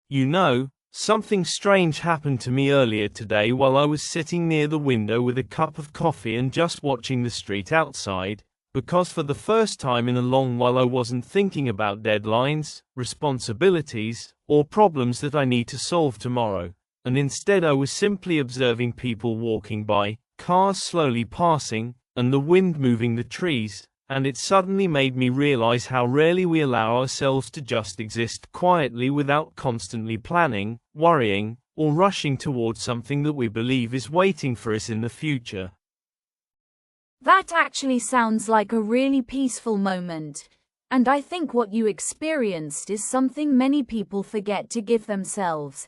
You know, something strange happened to me earlier today while I was sitting near the window with a cup of coffee and just watching the street outside, because for the first time in a long while I wasn't thinking about deadlines, responsibilities, or problems that I need to solve tomorrow, and instead I was simply observing people walking by, cars slowly passing, and the wind moving the trees, and it suddenly made me realize how rarely we allow ourselves to just exist quietly without constantly planning, worrying, or rushing towards something that we believe is waiting for us in the future. That actually sounds like a really peaceful moment, and I think what you experienced is something many people forget to give themselves,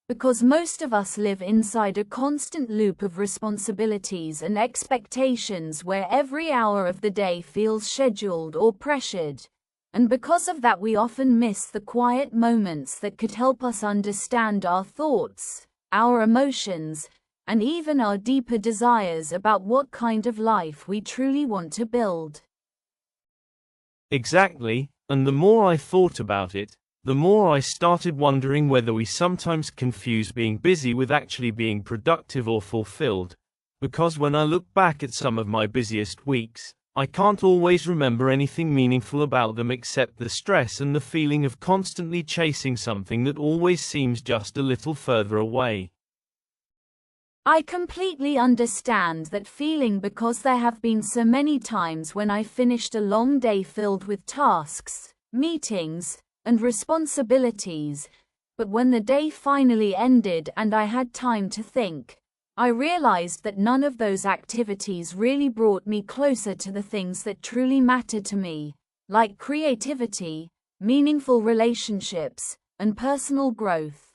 because most of us live inside a constant loop of responsibilities and expectations where every hour of the day feels scheduled or pressured, and because of that we often miss the quiet moments that could help us understand our thoughts, our emotions, and even our deeper desires about what kind of life we truly want to build. Exactly, and the more I thought about it, the more I started wondering whether we sometimes confuse being busy with actually being productive or fulfilled, because when I look back at some of my busiest weeks, I can't always remember anything meaningful about them except the stress and the feeling of constantly chasing something that always seems just a little further away. I completely understand that feeling because there have been so many times when I finished a long day filled with tasks, meetings, and responsibilities, but when the day finally ended and I had time to think, I realized that none of those activities really brought me closer to the things that truly matter to me, like creativity, meaningful relationships, and personal growth.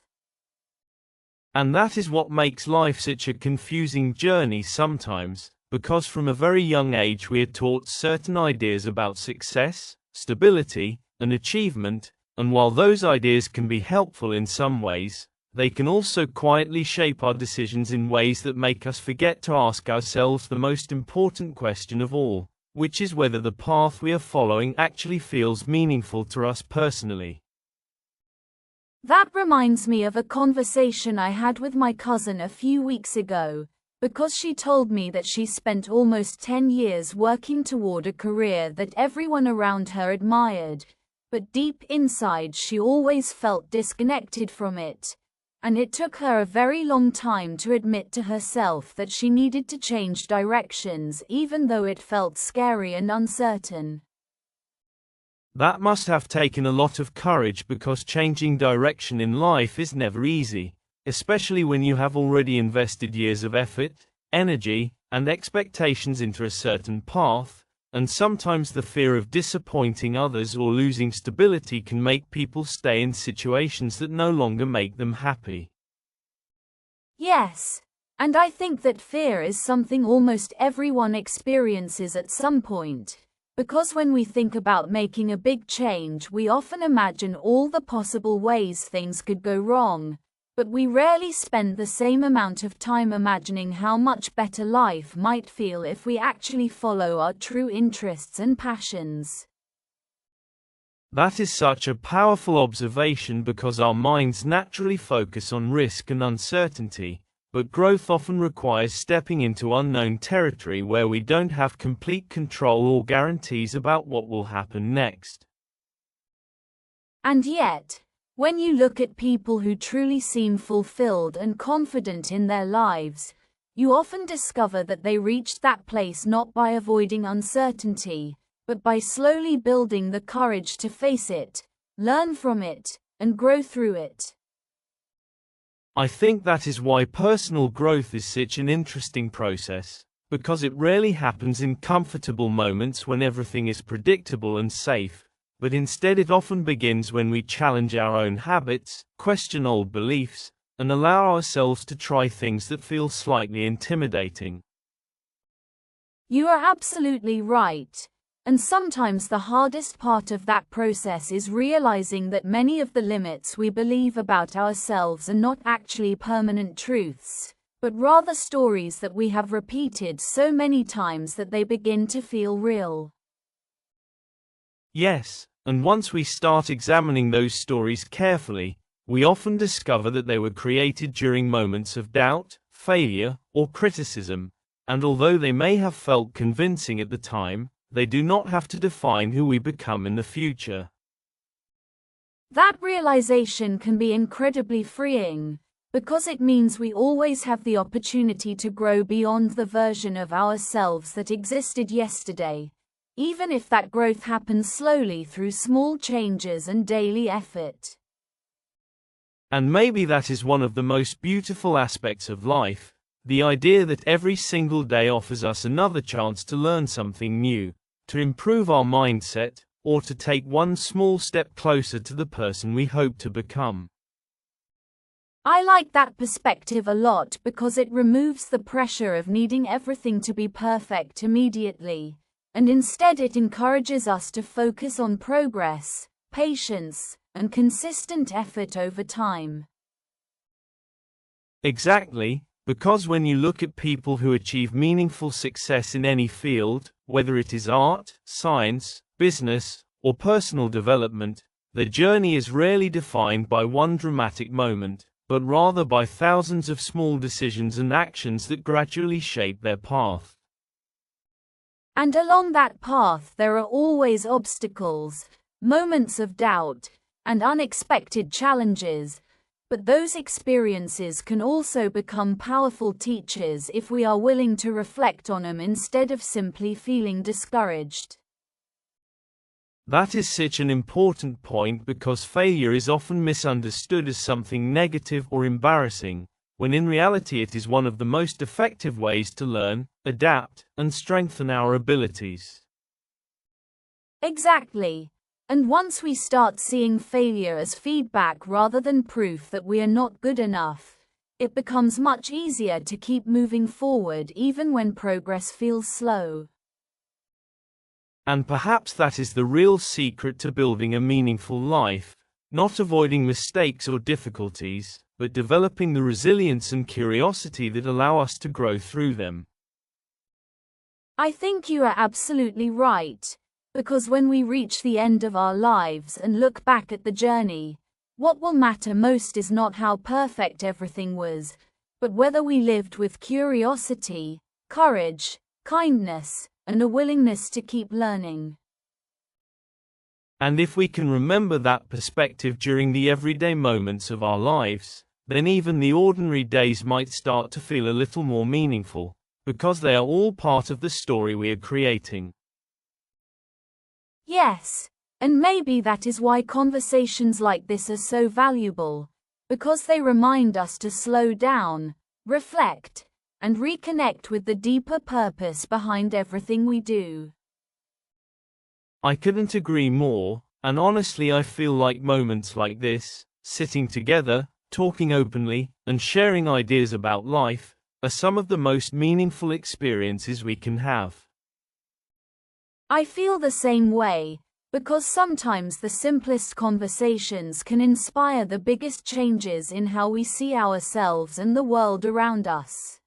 And that is what makes life such a confusing journey sometimes, because from a very young age we are taught certain ideas about success, stability, and achievement, and while those ideas can be helpful in some ways, they can also quietly shape our decisions in ways that make us forget to ask ourselves the most important question of all, which is whether the path we are following actually feels meaningful to us personally. That reminds me of a conversation I had with my cousin a few weeks ago, because she told me that she spent almost 10 years working toward a career that everyone around her admired, but deep inside she always felt disconnected from it, and it took her a very long time to admit to herself that she needed to change directions even though it felt scary and uncertain. That must have taken a lot of courage because changing direction in life is never easy, especially when you have already invested years of effort, energy, and expectations into a certain path, and sometimes the fear of disappointing others or losing stability can make people stay in situations that no longer make them happy. Yes, and I think that fear is something almost everyone experiences at some point. Because when we think about making a big change, we often imagine all the possible ways things could go wrong, but we rarely spend the same amount of time imagining how much better life might feel if we actually follow our true interests and passions. That is such a powerful observation because our minds naturally focus on risk and uncertainty, but growth often requires stepping into unknown territory where we don't have complete control or guarantees about what will happen next. And yet, when you look at people who truly seem fulfilled and confident in their lives, you often discover that they reached that place not by avoiding uncertainty, but by slowly building the courage to face it, learn from it, and grow through it. I think that is why personal growth is such an interesting process, because it rarely happens in comfortable moments when everything is predictable and safe, but instead it often begins when we challenge our own habits, question old beliefs, and allow ourselves to try things that feel slightly intimidating. You are absolutely right. And sometimes the hardest part of that process is realizing that many of the limits we believe about ourselves are not actually permanent truths, but rather stories that we have repeated so many times that they begin to feel real. Yes, and once we start examining those stories carefully, we often discover that they were created during moments of doubt, failure, or criticism, and although they may have felt convincing at the time, they do not have to define who we become in the future. That realization can be incredibly freeing, because it means we always have the opportunity to grow beyond the version of ourselves that existed yesterday, even if that growth happens slowly through small changes and daily effort. And maybe that is one of the most beautiful aspects of life, the idea that every single day offers us another chance to learn something new, to improve our mindset, or to take one small step closer to the person we hope to become. I like that perspective a lot because it removes the pressure of needing everything to be perfect immediately, and instead it encourages us to focus on progress, patience, and consistent effort over time. Exactly, because when you look at people who achieve meaningful success in any field, whether it is art, science, business, or personal development, their journey is rarely defined by one dramatic moment, but rather by thousands of small decisions and actions that gradually shape their path. And along that path there are always obstacles, moments of doubt, and unexpected challenges, but those experiences can also become powerful teachers if we are willing to reflect on them instead of simply feeling discouraged. That is such an important point because failure is often misunderstood as something negative or embarrassing, when in reality it is one of the most effective ways to learn, adapt, and strengthen our abilities. Exactly. And once we start seeing failure as feedback rather than proof that we are not good enough, it becomes much easier to keep moving forward even when progress feels slow. And perhaps that is the real secret to building a meaningful life, not avoiding mistakes or difficulties, but developing the resilience and curiosity that allow us to grow through them. I think you are absolutely right, because when we reach the end of our lives and look back at the journey, what will matter most is not how perfect everything was, but whether we lived with curiosity, courage, kindness, and a willingness to keep learning. And if we can remember that perspective during the everyday moments of our lives, then even the ordinary days might start to feel a little more meaningful, because they are all part of the story we are creating. Yes, and maybe that is why conversations like this are so valuable, because they remind us to slow down, reflect, and reconnect with the deeper purpose behind everything we do. I couldn't agree more, and honestly I feel like moments like this, sitting together, talking openly, and sharing ideas about life, are some of the most meaningful experiences we can have. I feel the same way, because sometimes the simplest conversations can inspire the biggest changes in how we see ourselves and the world around us.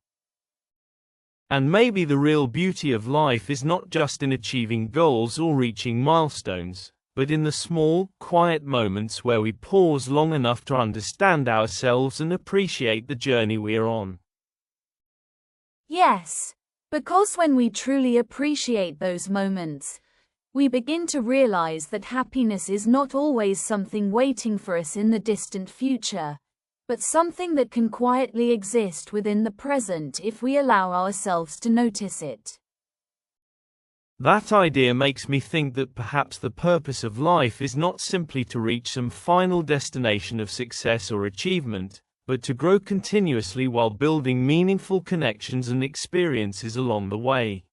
And maybe the real beauty of life is not just in achieving goals or reaching milestones, but in the small, quiet moments where we pause long enough to understand ourselves and appreciate the journey we are on. Yes, because when we truly appreciate those moments, we begin to realize that happiness is not always something waiting for us in the distant future, but something that can quietly exist within the present if we allow ourselves to notice it. That idea makes me think that perhaps the purpose of life is not simply to reach some final destination of success or achievement, but to grow continuously while building meaningful connections and experiences along the way.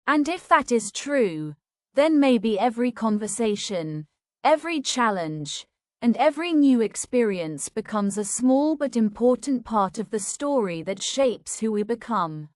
And if that is true, then maybe every conversation, every challenge, and every new experience becomes a small but important part of the story that shapes who we become.